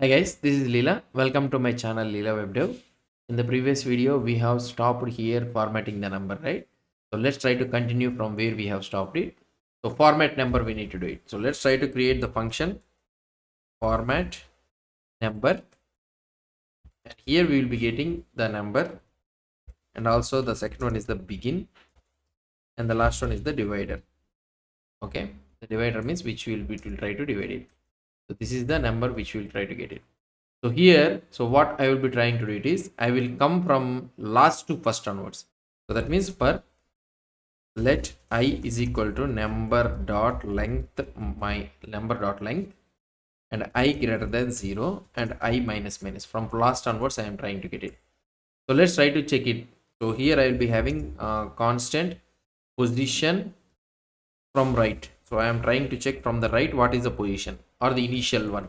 Hi guys, this is Leela. Welcome to my channel Leela WebDev. In the previous video, we have stopped here formatting the number, right? So let's try to continue from where we have stopped it. So format number, we need to do it. So let's try to create the function format number. And here we will be getting the number. And also the second one is the begin. And the last one is the divider. Okay. The divider means which will try to divide it. So this is the number which we will try to get it. So here, so what I will be trying to do it is I will come from last to first onwards. So that means for let I is equal to number dot length, my number dot length, and I greater than 0 and I minus minus. From last onwards I am trying to get it. So let's try to check it. So here I will be having constant position from right. So I am trying to check from the right what is the position or the initial one.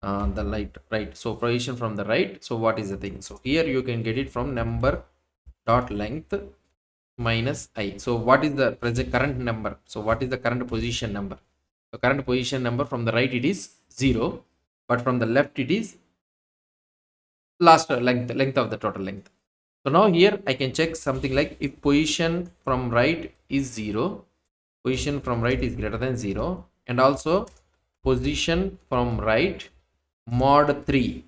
The light, right? So position from the right. So what is the thing? So here you can get it from number dot length minus I. So what is the present current number? So what is the current position number? The current position number from the right it is 0, but from the left it is last length of the total length. So now here I can check something like if position from right is 0, position from right is greater than 0, and also position from right mod 3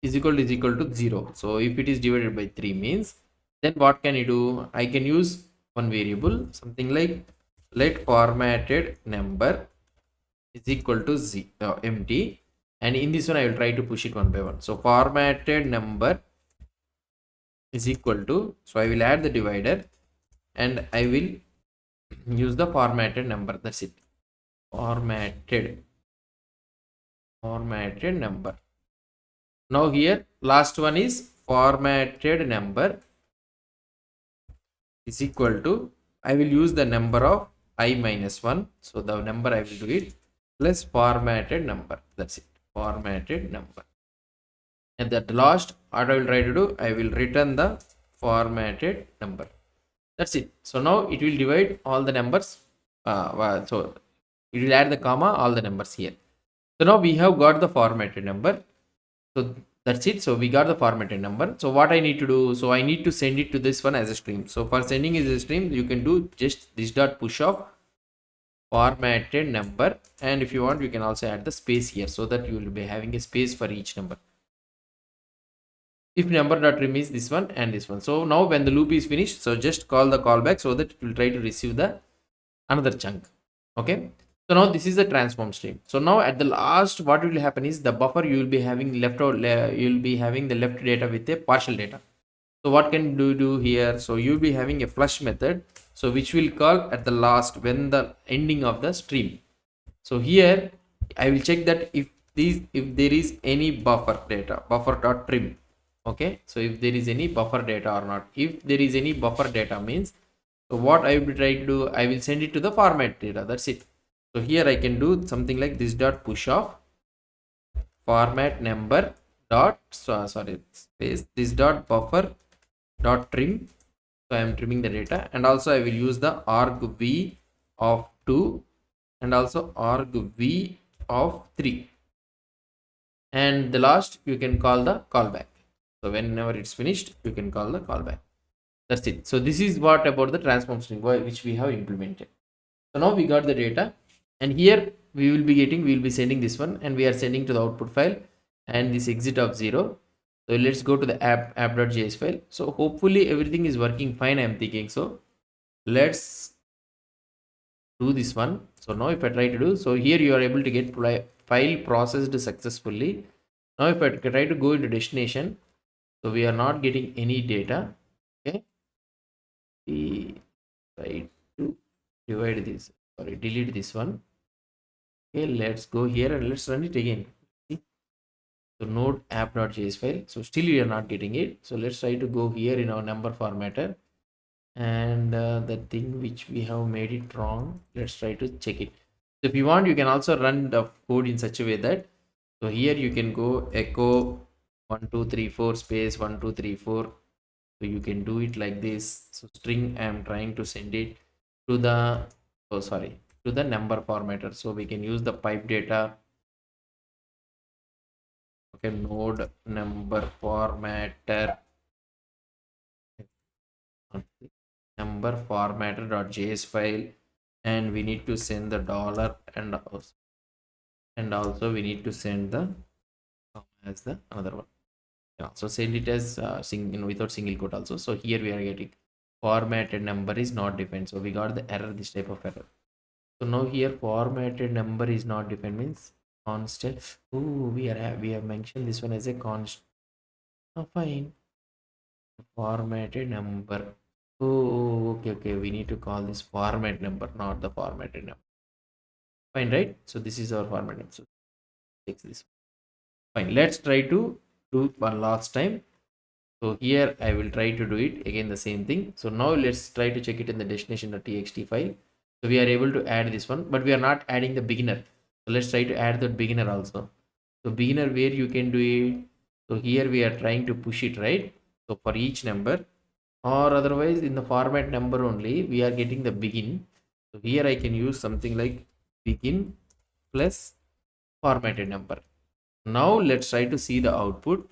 is equal to 0. So if it is divided by 3 means, then what can you do? I can use one variable, something like let formatted number is equal to empty, and in this one I will try to push it one by one. So formatted number is equal to, so I will add the divider and I will use the formatted number. That's it. Formatted number. Now here last one is formatted number is equal to, I will use the number of I minus 1. So the number I will do it plus formatted number. That's it. Formatted number. And at the last, what I will try to do, I will return the formatted number. That's it. So now it will divide all the numbers. So it will add the comma, all the numbers here. So now we have got the formatted number. So that's it. So we got the formatted number. So what I need to do, so I need to send it to this one as a stream. So for sending is a stream, you can do just this dot push of formatted number, and if you want you can also add the space here so that you will be having a space for each number. If number dot trim is this one and this one. So now when the loop is finished, so just call the callback so that it will try to receive the another chunk. Okay. So now this is the transform stream. So now at the last, what will happen is the buffer you will be having left out, you will be having the left data with a partial data. So what can you do here? So you'll be having a flush method. So which will call at the last when the ending of the stream. So here I will check that if there is any buffer data, buffer dot trim. Okay. So if there is any buffer data or not. If there is any buffer data means, so what I will be trying to do, I will send it to the format data. That's it. So here I can do something like this dot push of format number dot sorry space this dot buffer dot trim. So I am trimming the data, and also I will use the argv of 2 and also argv of 3, and the last you can call the callback. So whenever it's finished you can call the callback. That's it. So this is what about the transform string which we have implemented. So now we got the data, and here we will be sending this one, and we are sending to the output file and this exit of 0. So let's go to the app.js file. So hopefully everything is working fine, I'm thinking. So let's do this one. So now if I try to do, so here you are able to get file processed successfully. Now if I try to go into destination, so we are not getting any data. Okay, we try to divide this, sorry, delete this one. Okay, let's go here and let's run it again. See? So node app.js file. So still we are not getting it. So let's try to go here in our number formatter, and the thing which we have made it wrong, let's try to check it. So if you want you can also run the code in such a way that, so here you can go echo 1234 space 1234. So you can do it like this. So string I am trying to send it to the, oh sorry, to the number formatter. So we can use the pipe data okay, node number formatter formatter.js file, and we need to send the dollar, and also we need to send the as the another one. Yeah, so send it as without single quote also. So here we are getting formatted number is not defined, so we got the error, this type of error. So now here formatted number is not defined means constant. Oh, we have mentioned this one as a const. Oh, fine. Formatted number. Oh, okay, okay. We need to call this format number, not the formatted number. Fine, right? So this is our format number. So fix this. Fine. Let's try to do one last time. So here I will try to do it again, the same thing. So now let's try to check it in the destination.txt file. So we are able to add this one, but we are not adding the beginner. So let's try to add the beginner also. So beginner, where you can do it. So here we are trying to push it, right? So for each number, or otherwise in the format number only we are getting the begin. So here I can use something like begin plus formatted number. Now let's try to see the output.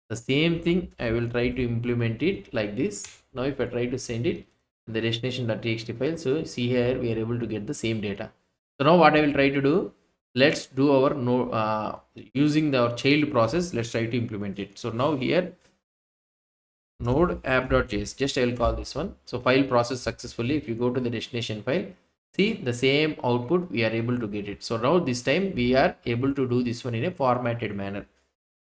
The same thing I will try to implement it like this. Now if I try to send it in the destination.txt file, so see here we are able to get the same data. So now what I will try to do, let's do our using our child process, let's try to implement it. So now here node app.js, just I will call this one. So file process successfully. If you go to the destination file, see the same output, we are able to get it. So now this time we are able to do this one in a formatted manner.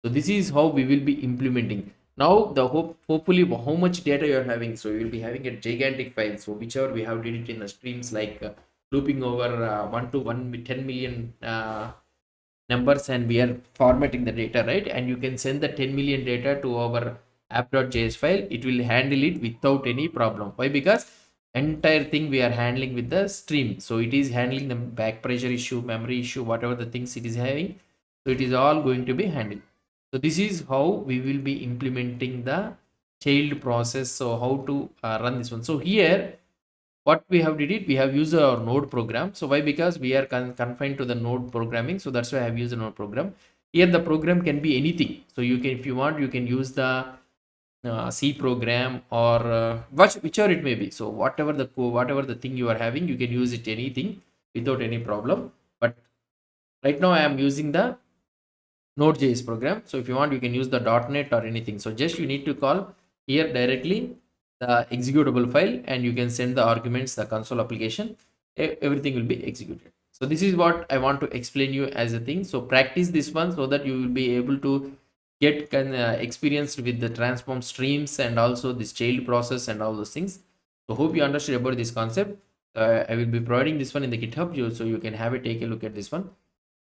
So this is how we will be implementing. Now the hopefully how much data you are having. So you will be having a gigantic file. So whichever we have did it in the streams, like looping over 1 to 10 million numbers, and we are formatting the data, right? And you can send the 10 million data to our app.js file. It will handle it without any problem. Why? Because entire thing we are handling with the stream. So it is handling the back pressure issue, memory issue, whatever the things it is having. So it is all going to be handled. So this is how we will be implementing the child process. So how to run this one. So here what we have did it, we have used our node program. So why? Because we are confined to the node programming. So that's why I have used the node program. Here the program can be anything. So you can, if you want, you can use the C program, or whichever it may be. So whatever the thing you are having, you can use it anything without any problem. But right now I am using the Node.js program. So if you want, you can use the .NET or anything. So just you need to call here directly the executable file, and you can send the arguments, the console application, everything will be executed. So this is what I want to explain you as a thing. So practice this one so that you will be able to get experienced with the transform streams and also this child process and all those things. So hope you understood about this concept. I will be providing this one in the GitHub, so you can have a take a look at this one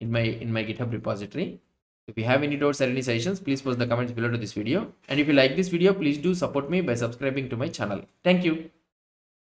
in my GitHub repository. If you have any doubts or any suggestions, please post the comments below to this video. And if you like this video, please do support me by subscribing to my channel. Thank you.